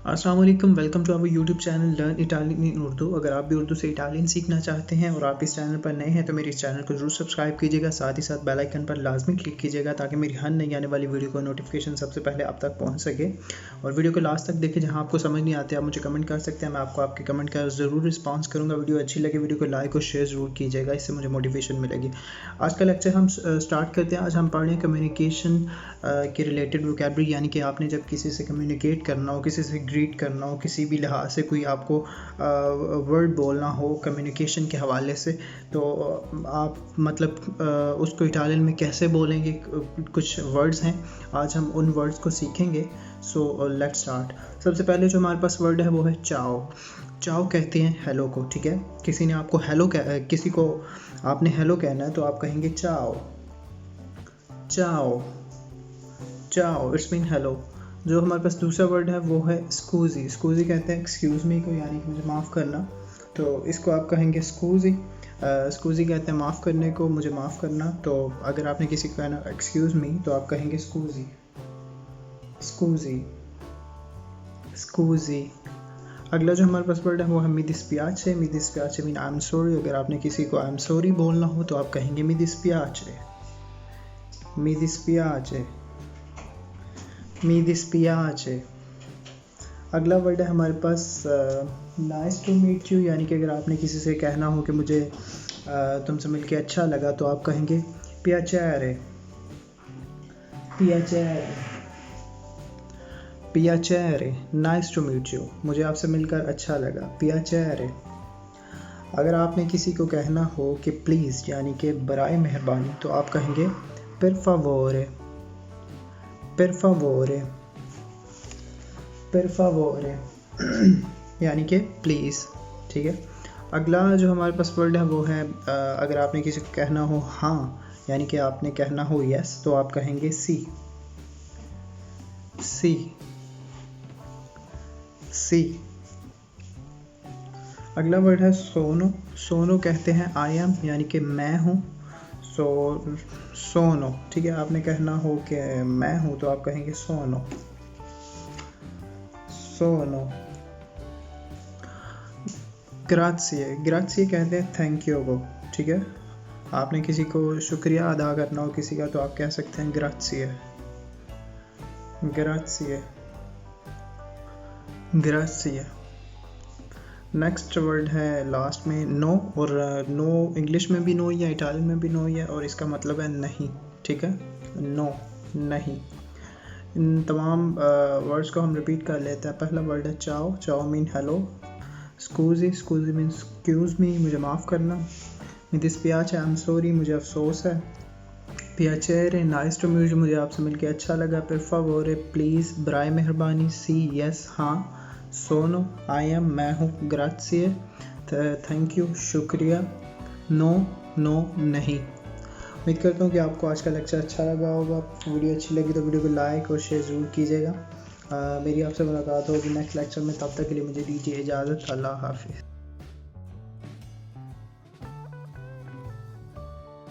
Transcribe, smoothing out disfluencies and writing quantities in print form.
अस्सलाम वालेकुम, welcome to our YouTube channel learn Italian in Urdu. अगर आप भी उर्दू से इटालियन सीखना चाहते हैं और आप इस चैनल पर नए हैं तो मेरे इस चैनल को जरूर सब्सक्राइब कीजिएगा, साथ ही साथ बेल आइकन पर लाजमी क्लिक कीजिएगा ताकि मेरी हर नई आने वाली वीडियो का नोटिफिकेशन सबसे पहले आप तक पहुंच सके। और वीडियो को लास्ट तक देखें, जहां आपको समझ नहीं आते आप मुझे कमेंट कर सकते हैं, मैं आपको आपके कमेंट का ज़रूर रिस्पॉन्स करूँगा। वीडियो अच्छी लगे वीडियो को लाइक और शेयर ज़रूर कीजिएगा, इससे मुझे मोटिवेशन मिलेगी। आज का लेक्चर हम स्टार्ट करते हैं। आज हम पढ़ रहे हैं कम्युनिकेशन के रिलेटेड वोकैबुलरी, यानी कि आपने जब किसी से कम्युनिकेट करना हो, किसी से ग्रीट करना हो, किसी भी लिहाज से कोई आपको वर्ड बोलना हो कम्युनिकेशन के हवाले से, तो आप मतलब उसको इटालियन में कैसे बोलेंगे, कुछ वर्ड्स हैं, आज हम उन वर्ड्स को सीखेंगे। So let's start. सबसे पहले जो हमारे पास वर्ड है वो है चाओ। चाओ कहते हैं हेलो को, ठीक है। किसी ने आपको किसी को आपने हेलो कहना है तो आप कहेंगे चाओ चाओ चाओ, इट्स मीन हेलो। जो हमारे पास दूसरा वर्ड है वो है स्कूजी। स्कूजी कहते हैं एक्सक्यूज़ मी को, यानी कि मुझे माफ़ करना, तो इसको आप कहेंगे स्कूजी। स्कूजी कहते हैं माफ़ करने को, मुझे माफ़ करना। तो अगर आपने किसी को कहना एक्सक्यूज़ मी तो आप कहेंगे स्कूजी स्कूजी स्कूजी। अगला जो हमारे पास वर्ड है वो है मी दिस्पियाचे। मी दिस्पियाचे मीन आई एम सॉरी। अगर आपने किसी को आई एम सॉरी बोलना हो तो आप कहेंगे मी दिस्पियाचे मी दिस्पियाचे मी दिस्पियाचे। अगला वर्ड है हमारे पास नाइस टू मीट यू, यानी कि अगर आपने किसी से कहना हो कि मुझे तुमसे मिलके अच्छा लगा तो आप कहेंगे पियाचेरे पियाचेरे पियाचेरे। नाइस टू मीट यू, मुझे आपसे मिलकर अच्छा लगा, पियाचेरे। अगर आपने किसी को कहना हो कि प्लीज़, यानी कि बराए मेहरबानी, तो आप कहेंगे per favore per favore per favore यानी कि प्लीज़, ठीक है। अगला जो हमारे पास वर्ड है वो है अगर आपने किसी को कहना हो हाँ, यानी कि आपने कहना हो यस, तो आप कहेंगे सी सी सी। अगला वर्ड है सोनो। सोनो कहते हैं आई एम, यानी कि मैं हूँ। सोनो, ठीक है। आपने कहना हो कि मैं हूँ तो आप कहेंगे सोनो सोनो। ग्राzie। ग्राzie कहते हैं थैंक यू को, ठीक है। आपने किसी को शुक्रिया अदा करना हो किसी का तो आप कह सकते हैं ग्राzie ग्राzie ग्राzie। नेक्स्ट वर्ड है लास्ट में नो। और नो इंग्लिश में भी नो ही है, इटालियन में भी नो ही है, और इसका मतलब है नहीं, ठीक है। नो, नहीं। इन तमाम वर्ड्स को हम रिपीट कर लेते हैं। पहला वर्ड है चाओ। Ciao mean hello. स्कूजी। स्कूजी मीन एक्सक्यूज़ मी, मुझे माफ़ करना। मी दिस्पियाचे, आई एम सॉरी, मुझे अफसोस है। पियाचेरे, नाइस टू मीट यू, मुझे आपसे मिलके अच्छा लगा। पर फावोरे, प्लीज़, बराए मेहरबानी। सी, यस, हाँ। सोनो, आई एम, मैं हूँ। ग्राzie, थैंक यू, शुक्रिया। नो, नो, नहीं। उम्मीद करता हूँ कि आपको आज का लेक्चर अच्छा लगा होगा। वीडियो अच्छी लगी तो वीडियो को लाइक और शेयर ज़रूर कीजिएगा। मेरी आपसे मुलाकात होगी नेक्स्ट लेक्चर में, तब तक के लिए मुझे दीजिए इजाज़त। अल्लाह हाफिज़।